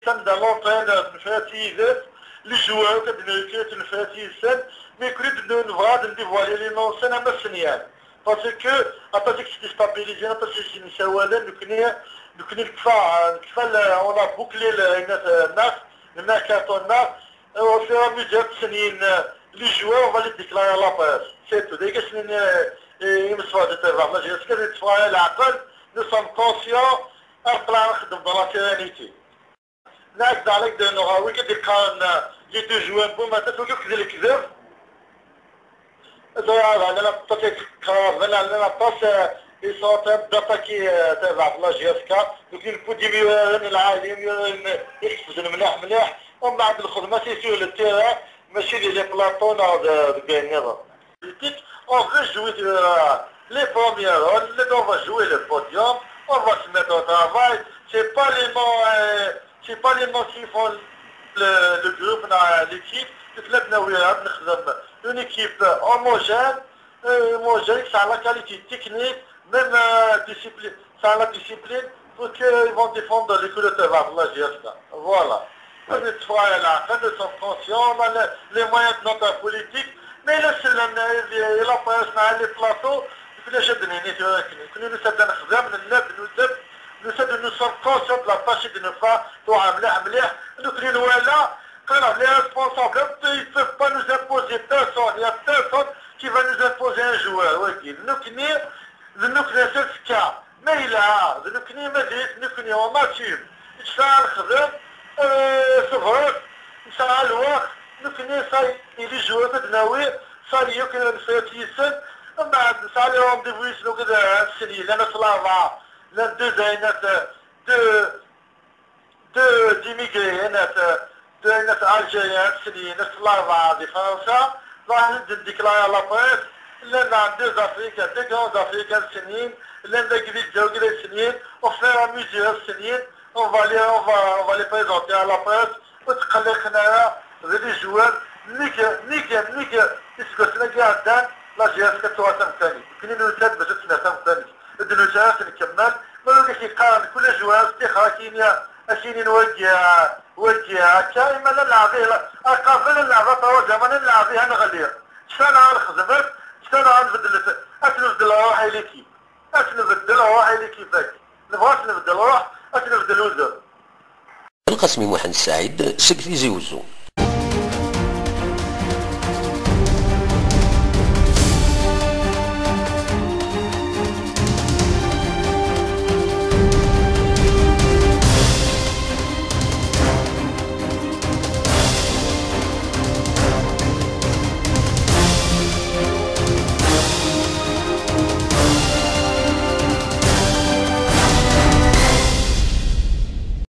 تنبدا لونطين تنفاتيزات لي جوار كتبدا تنفاتيزات مي كريت نبغى نديفوالي لي نونسين اما السنيان باسكو اباسيك تستابيليزي اباسيك نساوالا نكني كفا اون بوكلي الناس الميركاتو الناس وفي ميزات سنين لي جوار اون فالي ديكلاي لا باس سي تو ديك سنين يمسوا تاع لا جيس كان يتفاعل العقل نو سون كونسيون اطلع نخدم dans la sérénité ناك عليك دو نغاوي كدير كان جي تو جوان بو ما تسوق كذا الكذب انا بطيت كار انا باس يصوت داتاكي تبع لا جي اس كا دوك البودي العالم يحفظ مليح ومن بعد الخدمه سي سور التيران ماشي لي بلاطون دو on veut jouer les premières rôles, on va jouer le podium, on va se mettre au travail. C'est pas les mots qui font le groupe dans l'équipe. Une équipe homogène, ça a la qualité technique, même discipline, ça a la discipline pour qu'ils vont défendre les coups de la GSK. Voilà. Nous sommes conscients, on a les moyens de notre politique. Mais là, c'est la presse, les plateaux, nous sommes conscients de la tâche de nos femmes, donc les responsables, ils ne peuvent pas nous imposer personne, il y a personne qui va nous imposer un joueur. Nous c'est ce cas, mais il a, nous on mature, c'est vrai, ça a l'ouest. اللي جوات دناوي صار يمكن الفاتيسن من بعد صار لهم ديفويس لو كذا السنين لنا سلافا لان دو زينات دو ديميغري ناس الجيريان سنين سلافا دي فرنسا راح نديكلاي لا بريس لان دو افريكان دو غران افريكان سنين لان داك جوغلي سنين وفير ميزير سنين on va les présenter à la presse وتقلقنا les joueurs نيك يسكتنا قاعدان لا جهاز كتواتم ثاني كنا نوتاد باش تناتم ثاني الدنوجات نكمل ما لقيش يقارن كل جواز تيخا كينيا اشيني نوجه كايما نلعبيه اقابل اللعبه طول زمان نلعبيها نغليها شفنا نخدمت شفنا نبدل اتنبدل روحي ليكي اتنبدل روحي ليكي فاك نبغاش نبدل روح اتنبدل وزر القاسمي محمد السعيد سكتي زيوزو.